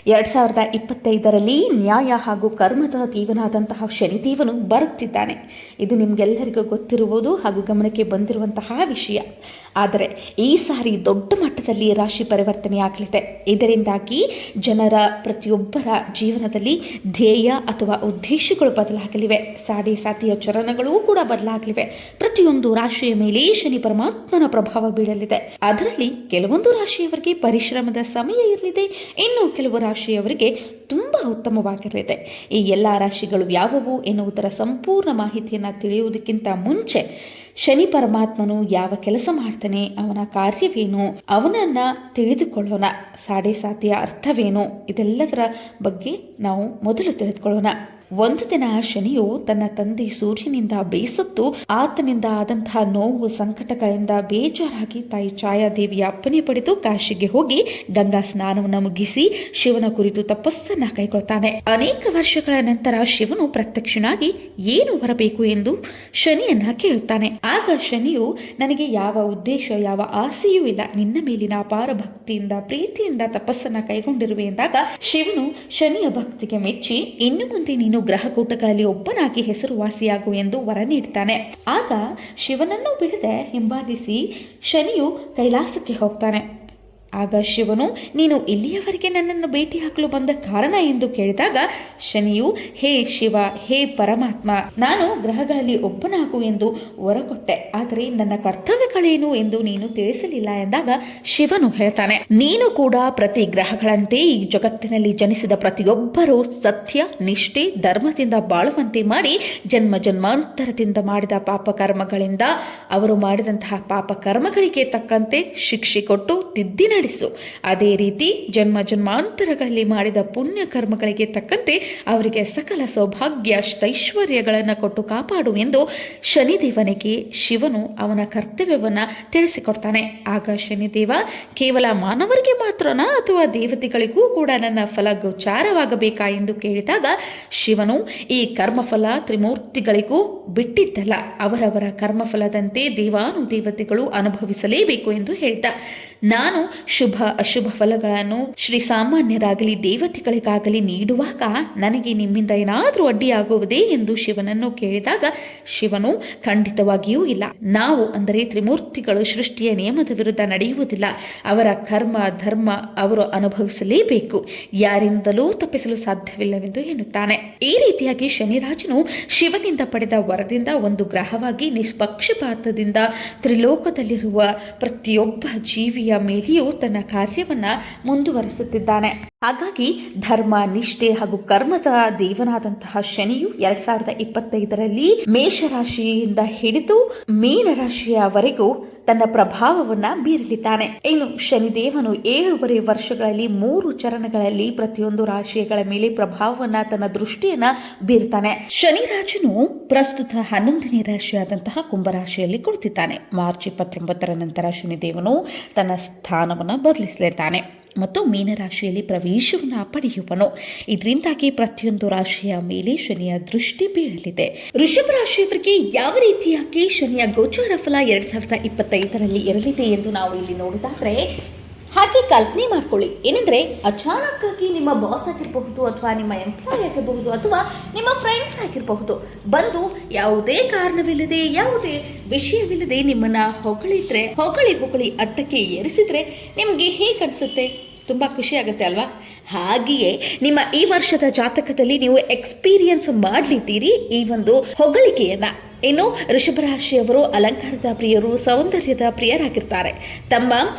2025ರಲ್ಲಿ ನ್ಯಾಯ ಹಾಗೂ ಕರ್ಮದ ದೇವನಾದಂತಹ ಶನಿದೇವನು ಬರುತ್ತಿದ್ದಾನೆ. ಇದು ನಿಮಗೆಲ್ಲರಿಗೂ ಗೊತ್ತಿರುವುದು ಹಾಗೂ ಗಮನಕ್ಕೆ ಬಂದಿರುವಂತಹ ವಿಷಯ. ಆದರೆ ಈ ಸಾರಿ ದೊಡ್ಡ ಮಟ್ಟದಲ್ಲಿ ರಾಶಿ ಪರಿವರ್ತನೆ ಆಗಲಿದೆ. ಇದರಿಂದಾಗಿ ಜನರ ಪ್ರತಿಯೊಬ್ಬರ ಜೀವನದಲ್ಲಿ ಧ್ಯೇಯ ಅಥವಾ ಉದ್ದೇಶಗಳು ಬದಲಾಗಲಿವೆ. ಸಾತಿಯ ಚರಣಗಳೂ ಕೂಡ ಬದಲಾಗಲಿವೆ. ಪ್ರತಿಯೊಂದು ರಾಶಿಯ ಮೇಲೆ ಶನಿ ಪರಮಾತ್ಮನ ಪ್ರಭಾವ ಬೀಳಲಿದೆ. ಅದರಲ್ಲಿ ಕೆಲವೊಂದು ರಾಶಿಯವರಿಗೆ ಪರಿಶ್ರಮದ ಸಮಯ ಇರಲಿದೆ, ಇನ್ನು ಕೆಲವು ರಾಶಿಯವರಿಗೆ ತುಂಬಾ ಉತ್ತಮವಾಗಿರಲಿದೆ. ಈ ಎಲ್ಲ ರಾಶಿಗಳು ಯಾವುವು ಎನ್ನುವುದರ ಸಂಪೂರ್ಣ ಮಾಹಿತಿಯನ್ನು ತಿಳಿಯುವುದಕ್ಕಿಂತ ಮುಂಚೆ ಶನಿ ಪರಮಾತ್ಮನು ಯಾವ ಕೆಲಸ ಮಾಡ್ತಾನೆ, ಅವನ ಕಾರ್ಯವೇನು, ಅವನನ್ನ ತಿಳಿದುಕೊಳ್ಳೋಣ. ಸಾತಿಯ ಅರ್ಥವೇನು, ಇದೆಲ್ಲದರ ಬಗ್ಗೆ ನಾವು ಮೊದಲು ತಿಳಿದುಕೊಳ್ಳೋಣ. ಒಂದು ದಿನ ಶನಿಯು ತನ್ನ ತಂದೆ ಸೂರ್ಯನಿಂದ ಬೇಸತ್ತು ಆತನಿಂದ ಆದಂತಹ ನೋವು ಸಂಕಟಗಳಿಂದ ಬೇಜಾರಾಗಿ ತಾಯಿ ಛಾಯಾದೇವಿಯ ಅಪ್ಪಣೆ ಪಡೆದು ಕಾಶಿಗೆ ಹೋಗಿ ಗಂಗಾ ಸ್ನಾನವನ್ನು ಮುಗಿಸಿ ಶಿವನ ಕುರಿತು ತಪಸ್ಸನ್ನ ಕೈಗೊಳ್ತಾನೆ. ಅನೇಕ ವರ್ಷಗಳ ನಂತರ ಶಿವನು ಪ್ರತ್ಯಕ್ಷನಾಗಿ ಏನು ಬರಬೇಕು ಎಂದು ಶನಿಯನ್ನ ಕೇಳುತ್ತಾನೆ. ಆಗ ಶನಿಯು, ನನಗೆ ಯಾವ ಉದ್ದೇಶ ಯಾವ ಆಸೆಯೂ ಇಲ್ಲ, ನಿನ್ನ ಮೇಲಿನ ಅಪಾರ ಭಕ್ತಿಯಿಂದ ಪ್ರೀತಿಯಿಂದ ತಪಸ್ಸನ್ನ ಕೈಗೊಂಡಿರುವೆ ಎಂದಾಗ ಶಿವನು ಶನಿಯ ಭಕ್ತಿಗೆ ಮೆಚ್ಚಿ ಇನ್ನು ಮುಂದೆ ನೀನು ಗ್ರಹಕೂಟಗಳಲ್ಲಿ ಒಬ್ಬನಾಗಿ ಹೆಸರುವಾಸಿಯಾಗು ಎಂದು ವರ ನೀಡ್ತಾನೆ. ಆಗ ಶಿವನನ್ನು ಬಿಡದೆ ಹಿಂಬಾಲಿಸಿ ಶನಿಯು ಕೈಲಾಸಕ್ಕೆ ಹೋಗ್ತಾನೆ. ಆಗ ಶಿವನು, ನೀನು ಇಲ್ಲಿಯವರೆಗೆ ನನ್ನನ್ನು ಭೇಟಿ ಹಾಕಲು ಬಂದ ಕಾರಣ ಎಂದು ಕೇಳಿದಾಗ ಶನಿಯು, ಹೇ ಶಿವ, ಹೇ ಪರಮಾತ್ಮ, ನಾನು ಗ್ರಹಗಳಲ್ಲಿ ಒಬ್ಬನಾಗು ಎಂದು ಹೊರಕೊಟ್ಟೆ, ಆದರೆ ನನ್ನ ಕರ್ತವ್ಯಗಳೇನು ಎಂದು ನೀನು ತಿಳಿಸಲಿಲ್ಲ ಎಂದಾಗ ಶಿವನು ಹೇಳ್ತಾನೆ, ನೀನು ಕೂಡ ಪ್ರತಿ ಗ್ರಹಗಳಂತೆ ಈ ಜಗತ್ತಿನಲ್ಲಿ ಜನಿಸಿದ ಪ್ರತಿಯೊಬ್ಬರೂ ಸತ್ಯ ನಿಷ್ಠೆ ಧರ್ಮದಿಂದ ಬಾಳುವಂತೆ ಮಾಡಿ ಜನ್ಮ ಜನ್ಮಾಂತರದಿಂದ ಮಾಡಿದ ಪಾಪ ಕರ್ಮಗಳಿಂದ ಅವರು ಮಾಡಿದಂತಹ ಪಾಪ ಕರ್ಮಗಳಿಗೆ ತಕ್ಕಂತೆ ಶಿಕ್ಷೆ ಕೊಟ್ಟು ತಿದ್ದಿ ನಡೆಸು. ಅದೇ ರೀತಿ ಜನ್ಮ ಜನ್ಮಾಂತರಗಳಲ್ಲಿ ಮಾಡಿದ ಪುಣ್ಯ ಕರ್ಮಗಳಿಗೆ ತಕ್ಕಂತೆ ಅವರಿಗೆ ಸಕಲ ಸೌಭಾಗ್ಯ ಐಶ್ವರ್ಯಗಳನ್ನು ಕೊಟ್ಟು ಕಾಪಾಡು ಎಂದು ಶನಿದೇವನಿಗೆ ಶಿವನು ಅವನ ಕರ್ತವ್ಯವನ್ನ ತಿಳಿಸಿಕೊಡ್ತಾನೆ. ಆಗ ಶನಿದೇವ, ಕೇವಲ ಮಾನವರಿಗೆ ಮಾತ್ರನಾ ಅಥವಾ ದೇವತೆಗಳಿಗೂ ಕೂಡ ನನ್ನ ಫಲ ಗೋಚಾರವಾಗಬೇಕಾ ಎಂದು ಕೇಳಿದಾಗ ಶಿವನು, ಈ ಕರ್ಮಫಲ ತ್ರಿಮೂರ್ತಿಗಳಿಗೂ ಬಿಟ್ಟಿದ್ದಲ್ಲ, ಅವರವರ ಕರ್ಮಫಲದಂತೆ ದೇವಾನುದೇವತೆಗಳು ಅನುಭವಿಸಲೇಬೇಕು ಎಂದು ಹೇಳಿದ. ನಾನು ಶುಭ ಅಶುಭ ಫಲಗಳನ್ನು ಶ್ರೀ ಸಾಮಾನ್ಯರಾಗಲಿ ದೇವತೆಗಳಿಗಾಗಲಿ ನೀಡುವಾಗ ನನಗೆ ನಿಮ್ಮಿಂದ ಏನಾದರೂ ಅಡ್ಡಿಯಾಗುವುದೇ ಎಂದು ಶಿವನನ್ನು ಕೇಳಿದಾಗ ಶಿವನು, ಖಂಡಿತವಾಗಿಯೂ ಇಲ್ಲ. ನಾವು ಅಂದರೆ ತ್ರಿಮೂರ್ತಿಗಳು ಸೃಷ್ಟಿಯ ನಿಯಮದ ವಿರುದ್ಧ ನಡೆಯುವುದಿಲ್ಲ. ಅವರ ಕರ್ಮ ಧರ್ಮ ಅವರು ಅನುಭವಿಸಲೇಬೇಕು, ಯಾರಿಂದಲೂ ತಪ್ಪಿಸಲು ಸಾಧ್ಯವಿಲ್ಲವೆಂದು ಎನ್ನುತ್ತಾನೆ. ಈ ರೀತಿಯಾಗಿ ಶನಿರಾಜನು ಶಿವನಿಂದ ಪಡೆದ ವರದಿಂದ ಒಂದು ಗ್ರಹವಾಗಿ ನಿಷ್ಪಕ್ಷಪಾತದಿಂದ ತ್ರಿಲೋಕದಲ್ಲಿರುವ ಪ್ರತಿಯೊಬ್ಬ ಜೀವಿಯ ಮೇಲೆಯೂ ತನ್ನ ಕಾರ್ಯವನ್ನ ಮುಂದುವರಿಸುತ್ತಿದ್ದಾನೆ. ಹಾಗಾಗಿ ಧರ್ಮ ನಿಷ್ಠೆ ಹಾಗೂ ಕರ್ಮದ ದೇವನಾದಂತಹ ಶನಿಯು 2025ರಲ್ಲಿ ಮೇಷರಾಶಿಯಿಂದ ಹಿಡಿದು ಮೀನರಾಶಿಯವರೆಗೂ ತನ್ನ ಪ್ರಭಾವವನ್ನ ಬೀರಲಿದ್ದಾನೆ. ಇನ್ನು ಶನಿದೇವನು 7.5 ವರ್ಷಗಳಲ್ಲಿ 3 ಚರಣಗಳಲ್ಲಿ ಪ್ರತಿಯೊಂದು ರಾಶಿಗಳ ಮೇಲೆ ಪ್ರಭಾವವನ್ನ ತನ್ನ ದೃಷ್ಟಿಯನ್ನ ಬೀರ್ತಾನೆ. ಶನಿರಾಜನು ಪ್ರಸ್ತುತ 11ನೇ ರಾಶಿಯಾದಂತಹ ಕುಂಭರಾಶಿಯಲ್ಲಿ ಕುಳಿತಿದ್ದಾನೆ. ಮಾರ್ಚ್ 29ರ ನಂತರ ಶನಿದೇವನು ತನ್ನ ಸ್ಥಾನವನ್ನ ಬದಲಿಸಲಿದ್ದಾನೆ ಮತ್ತು ಮೀನರಾಶಿಯಲ್ಲಿ ಪ್ರವೇಶವನ್ನು ಪಡೆಯುವನು. ಇದರಿಂದಾಗಿ ಪ್ರತಿಯೊಂದು ರಾಶಿಯ ಮೇಲೆ ಶನಿಯ ದೃಷ್ಟಿ ಬೀಳಲಿದೆ. ವೃಷಭ ರಾಶಿಯವರಿಗೆ ಯಾವ ರೀತಿಯಾಗಿ ಶನಿಯ ಗೋಚಾರ ಫಲ 2025ರಲ್ಲಿ ಇರಲಿದೆ ಎಂದು ನಾವು ಇಲ್ಲಿ ನೋಡಿದಾದ್ರೆ, ಹಾಗೆ ಕಲ್ಪನೆ ಮಾಡ್ಕೊಳ್ಳಿ. ಏನಂದ್ರೆ, ಅಚಾನಕ್ ಆಗಿ ನಿಮ್ಮ ಬಾಸ್ ಆಗಿರಬಹುದು ಅಥವಾ ನಿಮ್ಮ ಎಂಪ್ಲಾಯ್ ಆಗಿರಬಹುದು ಅಥವಾ ನಿಮ್ಮ ಫ್ರೆಂಡ್ಸ್ ಆಗಿರಬಹುದು, ಬಂದು ಯಾವುದೇ ಕಾರಣವಿಲ್ಲದೆ ಯಾವುದೇ ವಿಷಯವಿಲ್ಲದೆ ನಿಮ್ಮನ್ನ ಹೊಗಳಿದ್ರೆ, ಹೊಗಳಿ ಅಟ್ಟಕ್ಕೆ ಏರಿಸಿದ್ರೆ ನಿಮಗೆ ಹೇಗೆ ಅನಿಸುತ್ತೆ? ತುಂಬ ಖುಷಿ ಆಗುತ್ತೆ ಅಲ್ವಾ? ಹಾಗೆಯೇ ನಿಮ್ಮ ಈ ವರ್ಷದ ಜಾತಕದಲ್ಲಿ ನೀವು ಎಕ್ಸ್ಪೀರಿಯನ್ಸ್ ಮಾಡಲಿದ್ದೀರಿ ಈ ಒಂದು ಹೊಗಳಿಕೆಯನ್ನ. ಇನ್ನು ವೃಷಭರಾಶಿಯವರು ಅಲಂಕಾರದ ಪ್ರಿಯರು, ಸೌಂದರ್ಯದ ಪ್ರಿಯರಾಗಿರ್ತಾರೆ. ತಮ್ಮ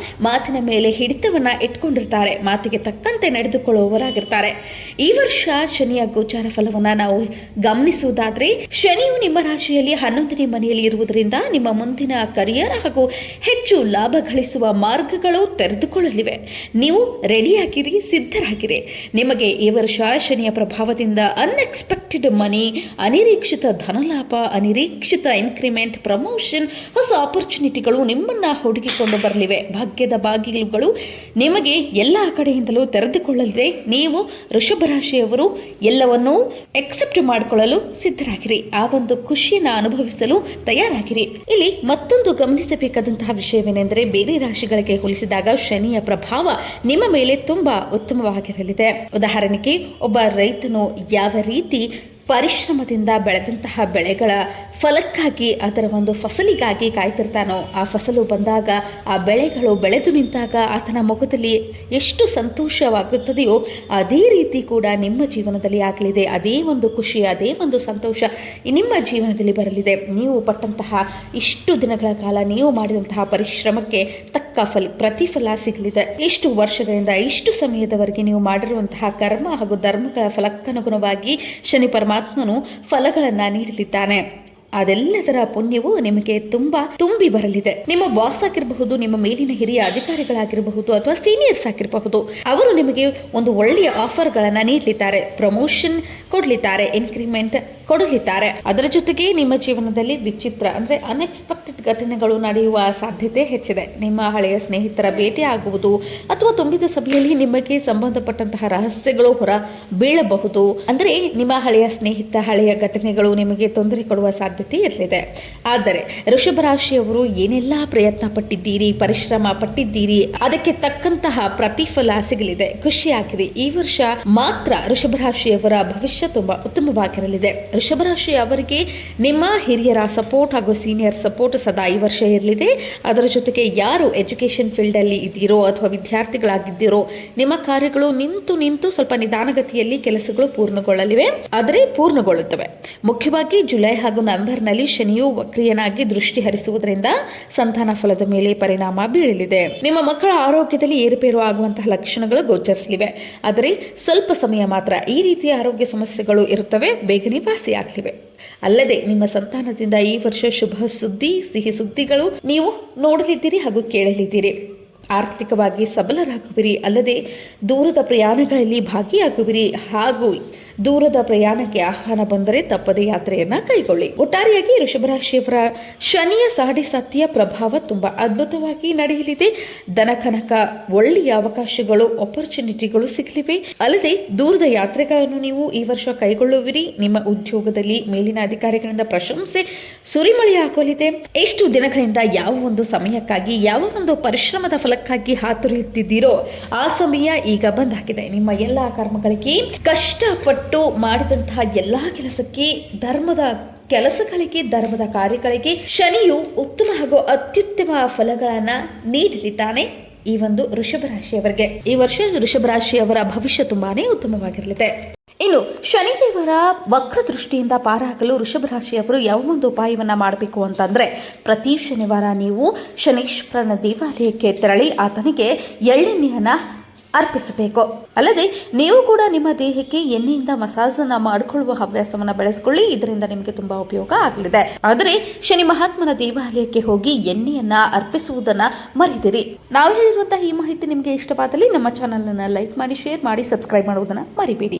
ಮಾತಿನ ಮೇಲೆ ಹಿಡಿತವನ್ನ ಇಟ್ಕೊಂಡಿರ್ತಾರೆ, ಮಾತಿಗೆ ತಕ್ಕಂತೆ ನಡೆದುಕೊಳ್ಳುವವರಾಗಿರ್ತಾರೆ. ಈ ವರ್ಷ ಶನಿಯ ಗೋಚಾರ ಫಲವನ್ನ ನಾವು ಗಮನಿಸುವುದಾದ್ರೆ, ಶನಿಯು ನಿಮ್ಮ ರಾಶಿಯಲ್ಲಿ 11ನೇ ಮನೆಯಲ್ಲಿ ಇರುವುದರಿಂದ ನಿಮ್ಮ ಮುಂದಿನ ಕರಿಯರ್ ಹಾಗೂ ಹೆಚ್ಚು ಲಾಭ ಗಳಿಸುವ ಮಾರ್ಗಗಳು ತೆರೆದುಕೊಳ್ಳಲಿವೆ. ನೀವು ರೆಡಿಯಾಗಿರಿ, ಸಿದ್ಧರಾಗಿರಿ. ನಿಮಗೆ ಈ ವರ್ಷ ಶನಿಯ ಪ್ರಭಾವದಿಂದ ಅನ್ಎಕ್ಸ್ಪೆಕ್ಟೆಡ್ ಮನಿ, ಅನಿರೀಕ್ಷಿತ ಧನಲಾಭ, ಅನಿರೀಕ್ಷಿತ ನಿರೀಕ್ಷಿತ ಇನ್ಕ್ರಿಮೆಂಟ್, ಪ್ರಮೋಷನ್, ಹೊಸ ಆಪರ್ಚುನಿಟಿಗಳು ನಿಮ್ಮನ್ನ ಹುಡುಕಿಕೊಂಡು ಬರಲಿವೆ. ಭಾಗ್ಯದ ಬಾಗಿಲುಗಳು ನಿಮಗೆ ಎಲ್ಲ ಕಡೆಯಿಂದಲೂ ತೆರೆದುಕೊಳ್ಳಲಿದೆ. ನೀವು ವೃಷಭ ರಾಶಿಯವರು ಎಲ್ಲವನ್ನೂ ಎಕ್ಸೆಪ್ಟ್ ಮಾಡಿಕೊಳ್ಳಲು ಸಿದ್ಧರಾಗಿರಿ. ಆ ಒಂದು ಖುಷಿಯನ್ನು ಅನುಭವಿಸಲು ತಯಾರಾಗಿರಿ. ಇಲ್ಲಿ ಮತ್ತೊಂದು ಗಮನಿಸಬೇಕಾದಂತಹ ವಿಷಯವೇನೆಂದರೆ, ಬೇರೆ ರಾಶಿಗಳಿಗೆ ಹೋಲಿಸಿದಾಗ ಶನಿಯ ಪ್ರಭಾವ ನಿಮ್ಮ ಮೇಲೆ ತುಂಬಾ ಉತ್ತಮವಾಗಿರಲಿದೆ. ಉದಾಹರಣೆಗೆ, ಒಬ್ಬ ರೈತನು ಯಾವ ರೀತಿ ಪರಿಶ್ರಮದಿಂದ ಬೆಳೆದಂತಹ ಬೆಳೆಗಳ ಫಲಕ್ಕಾಗಿ, ಅದರ ಒಂದು ಫಸಲಿಗಾಗಿ ಕಾಯ್ತಿರ್ತಾನೋ, ಆ ಫಸಲು ಬಂದಾಗ, ಆ ಬೆಳೆಗಳು ಬೆಳೆದು ನಿಂತಾಗ ಆತನ ಮುಖದಲ್ಲಿ ಎಷ್ಟು ಸಂತೋಷವಾಗುತ್ತದೆಯೋ ಅದೇ ರೀತಿ ಕೂಡ ನಿಮ್ಮ ಜೀವನದಲ್ಲಿ ಆಗಲಿದೆ. ಅದೇ ಒಂದು ಖುಷಿ, ಅದೇ ಒಂದು ಸಂತೋಷ ನಿಮ್ಮ ಜೀವನದಲ್ಲಿ ಬರಲಿದೆ. ನೀವು ಪಟ್ಟಂತಹ ಇಷ್ಟು ದಿನಗಳ ಕಾಲ ನೀವು ಮಾಡಿದಂತಹ ಪರಿಶ್ರಮಕ್ಕೆ ತಕ್ಕ ಪ್ರತಿಫಲ ಸಿಗಲಿದೆ. ಇಷ್ಟು ವರ್ಷಗಳಿಂದ, ಇಷ್ಟು ಸಮಯದವರೆಗೆ ನೀವು ಮಾಡಿರುವಂತಹ ಕರ್ಮ ಹಾಗೂ ಧರ್ಮಗಳ ಫಲಕ್ಕನುಗುಣವಾಗಿ ಶನಿ ಪರಮಾತ್ಮನು ಫಲಗಳನ್ನು ನೀಡಲಿದ್ದಾನೆ. ಅದೆಲ್ಲದರ ಪುಣ್ಯವು ನಿಮಗೆ ತುಂಬಿ ಬರಲಿದೆ. ನಿಮ್ಮ ಬಾಸ್ ಆಗಿರಬಹುದು, ನಿಮ್ಮ ಮೇಲಿನ ಹಿರಿಯ ಅಧಿಕಾರಿಗಳಾಗಿರಬಹುದು, ಅಥವಾ ಸೀನಿಯರ್ಸ್ ಆಗಿರಬಹುದು, ಅವರು ನಿಮಗೆ ಒಂದು ಒಳ್ಳೆಯ ಆಫರ್ಗಳನ್ನು ನೀಡಲಿದ್ದಾರೆ, ಪ್ರಮೋಷನ್ ಕೊಡಲಿದ್ದಾರೆ, ಇನ್ಕ್ರಿಮೆಂಟ್ ಕೊಡಲಿದ್ದಾರೆ. ಅದರ ಜೊತೆಗೆ ನಿಮ್ಮ ಜೀವನದಲ್ಲಿ ವಿಚಿತ್ರ ಅಂದರೆ ಅನ್ಎಕ್ಸ್ಪೆಕ್ಟೆಡ್ ಘಟನೆಗಳು ನಡೆಯುವ ಸಾಧ್ಯತೆ ಹೆಚ್ಚಿದೆ. ನಿಮ್ಮ ಹಳೆಯ ಸ್ನೇಹಿತರ ಭೇಟಿ ಆಗುವುದು ಅಥವಾ ತುಂಬಿದ ಸಭೆಯಲ್ಲಿ ನಿಮಗೆ ಸಂಬಂಧಪಟ್ಟಂತಹ ರಹಸ್ಯಗಳು ಹೊರ ಬೀಳಬಹುದು. ಅಂದರೆ ನಿಮ್ಮ ಹಳೆಯ ಸ್ನೇಹಿತ, ಹಳೆಯ ಘಟನೆಗಳು ನಿಮಗೆ ತೊಂದರೆ ಕೊಡುವ ಸಾಧ್ಯತೆ ಇರಲಿದೆ. ಆದರೆ ವೃಷಭ ರಾಶಿಯವರು ಏನೆಲ್ಲ ಪ್ರಯತ್ನ ಪಟ್ಟಿದ್ದೀರಿ, ಪರಿಶ್ರಮ ಪಟ್ಟಿದ್ದೀರಿ, ಅದಕ್ಕೆ ತಕ್ಕಂತಹ ಪ್ರತಿಫಲ ಸಿಗಲಿದೆ. ಖುಷಿಯಾಗಿರಿ. ಈ ವರ್ಷ ಮಾತ್ರ ವೃಷಭ ರಾಶಿಯವರ ಭವಿಷ್ಯ ತುಂಬಾ ಉತ್ತಮವಾಗಿರಲಿದೆ. ವೃಷಭ ರಾಶಿ ಅವರಿಗೆ ನಿಮ್ಮ ಹಿರಿಯರ ಸಪೋರ್ಟ್ ಹಾಗೂ ಸೀನಿಯರ್ ಸಪೋರ್ಟ್ ಸದಾ ಈ ವರ್ಷ ಇರಲಿದೆ. ಅದರ ಜೊತೆಗೆ ಯಾರು ಎಜುಕೇಷನ್ ಫೀಲ್ಡಲ್ಲಿ ಇದ್ದೀರೋ ಅಥವಾ ವಿದ್ಯಾರ್ಥಿಗಳಾಗಿದ್ದೀರೋ, ನಿಮ್ಮ ಕಾರ್ಯಗಳು ನಿಂತು ಸ್ವಲ್ಪ ನಿಧಾನಗತಿಯಲ್ಲಿ ಕೆಲಸಗಳು ಪೂರ್ಣಗೊಳ್ಳಲಿವೆ, ಆದರೆ ಪೂರ್ಣಗೊಳ್ಳುತ್ತವೆ. ಮುಖ್ಯವಾಗಿ ಜುಲೈ ಹಾಗೂ ನವೆಂಬರ್ನಲ್ಲಿ ಶನಿಯು ವಕ್ರಿಯನಾಗಿ ದೃಷ್ಟಿ ಹರಿಸುವುದರಿಂದ ಸಂತಾನ ಫಲದ ಮೇಲೆ ಪರಿಣಾಮ ಬೀಳಲಿದೆ. ನಿಮ್ಮ ಮಕ್ಕಳ ಆರೋಗ್ಯದಲ್ಲಿ ಏರುಪೇರು ಆಗುವಂತಹ ಲಕ್ಷಣಗಳು ಗೋಚರಿಸಲಿವೆ. ಆದರೆ ಸ್ವಲ್ಪ ಸಮಯ ಮಾತ್ರ ಈ ರೀತಿಯ ಆರೋಗ್ಯ ಸಮಸ್ಯೆಗಳು ಇರುತ್ತವೆ, ಬೇಗನೆ ವಾಸಿಯಾಗಲಿವೆ. ಅಲ್ಲದೆ ನಿಮ್ಮ ಸಂತಾನದಿಂದ ಈ ವರ್ಷ ಶುಭ ಸುದ್ದಿ, ಸಿಹಿ ಸುದ್ದಿಗಳು ನೀವು ನೋಡಲಿದ್ದೀರಿ ಹಾಗೂ ಕೇಳಲಿದ್ದೀರಿ. ಆರ್ಥಿಕವಾಗಿ ಸಬಲರಾಗುವಿರಿ. ಅಲ್ಲದೆ ದೂರದ ಪ್ರಯಾಣಗಳಲ್ಲಿ ಭಾಗಿಯಾಗುವಿರಿ ಹಾಗೂ ದೂರದ ಪ್ರಯಾಣಕ್ಕೆ ಆಹ್ವಾನ ಬಂದರೆ ತಪ್ಪದೇ ಯಾತ್ರೆಯನ್ನ ಕೈಗೊಳ್ಳಿ. ಒಟ್ಟಾರೆಯಾಗಿ ವೃಷಭರಾಶಿಯವರ ಶನಿಯ ಸಾಡೆಸಾತಿಯ ಪ್ರಭಾವ ತುಂಬಾ ಅದ್ಭುತವಾಗಿ ನಡೆಯಲಿದೆ. ದನಕನಕ ಒಳ್ಳೆಯ ಅವಕಾಶಗಳು, ಆಪರ್ಚುನಿಟಿಗಳು ಸಿಗಲಿವೆ. ಅಲ್ಲದೆ ದೂರದ ಯಾತ್ರೆಗಳನ್ನು ನೀವು ಈ ವರ್ಷ ಕೈಗೊಳ್ಳುವಿರಿ. ನಿಮ್ಮ ಉದ್ಯೋಗದಲ್ಲಿ ಮೇಲಿನ ಅಧಿಕಾರಿಗಳಿಂದ ಪ್ರಶಂಸೆ ಸುರಿಮಳೆಯಾಗಲಿದೆ. ಎಷ್ಟು ದಿನಗಳಿಂದ ಯಾವ ಒಂದು ಸಮಯಕ್ಕಾಗಿ, ಯಾವ ಒಂದು ಪರಿಶ್ರಮದ ಫಲಕ್ಕಾಗಿ ಹಾತೊರೆಯುತ್ತಿದ್ದೀರೋ ಆ ಸಮಯ ಈಗ ಬಂದಾಗಿದೆ. ನಿಮ್ಮ ಎಲ್ಲಾ ಕರ್ಮಗಳಿಗೆ, ಕಷ್ಟಪಟ್ಟು ಮಾಡಿದಂತಹ ಎಲ್ಲಾ ಕೆಲಸಕ್ಕೆ, ಧರ್ಮದ ಕಾರ್ಯಗಳಿಗೆ ಶನಿಯು ಉತ್ತಮ ಹಾಗೂ ಅತ್ಯುತ್ತಮ ಫಲಗಳನ್ನು ನೀಡಲಿದ್ದಾನೆ. ಈ ಒಂದು ವೃಷಭ ರಾಶಿಯವರಿಗೆ ಈ ವರ್ಷ ವೃಷಭ ರಾಶಿಯವರ ಭವಿಷ್ಯ ತುಂಬಾನೇ ಉತ್ತಮವಾಗಿರಲಿದೆ. ಇನ್ನು ಶನಿದೇವರ ವಕ್ರ ದೃಷ್ಟಿಯಿಂದ ಪಾರಾಗಲು ವೃಷಭ ರಾಶಿಯವರು ಯಾವ ಒಂದು ಉಪಾಯವನ್ನು ಮಾಡಬೇಕು ಅಂತಂದರೆ, ಪ್ರತಿ ಶನಿವಾರ ನೀವು ಶನೀಶ್ವರನ ದೇವಾಲಯಕ್ಕೆ ತೆರಳಿ ಆತನಿಗೆ ಎಳ್ಳೆಣ್ಣೆಯನ್ನು ಅರ್ಪಿಸಬೇಕು. ಅಲ್ಲದೆ ನೀವು ಕೂಡ ನಿಮ್ಮ ದೇಹಕ್ಕೆ ಎಣ್ಣೆಯಿಂದ ಮಸಾಜನ್ನು ಮಾಡಿಕೊಳ್ಳುವ ಹವ್ಯಾಸವನ್ನು ಬೆಳೆಸಿಕೊಳ್ಳಿ. ಇದರಿಂದ ನಿಮಗೆ ತುಂಬಾ ಉಪಯೋಗ ಆಗಲಿದೆ. ಆದರೆ ಶನಿ ಮಹಾತ್ಮನ ದೇವಾಲಯಕ್ಕೆ ಹೋಗಿ ಎಣ್ಣೆಯನ್ನ ಅರ್ಪಿಸುವುದನ್ನ ಮರೆದಿರಿ. ನಾವು ಹೇಳಿರುವಂತಹ ಈ ಮಾಹಿತಿ ನಿಮಗೆ ಇಷ್ಟವಾದಲ್ಲಿ ನಮ್ಮ ಚಾನಲ್ ಅನ್ನು ಲೈಕ್ ಮಾಡಿ, ಶೇರ್ ಮಾಡಿ, ಸಬ್ಸ್ಕ್ರೈಬ್ ಮಾಡುವುದನ್ನು ಮರಿಬೇಡಿ.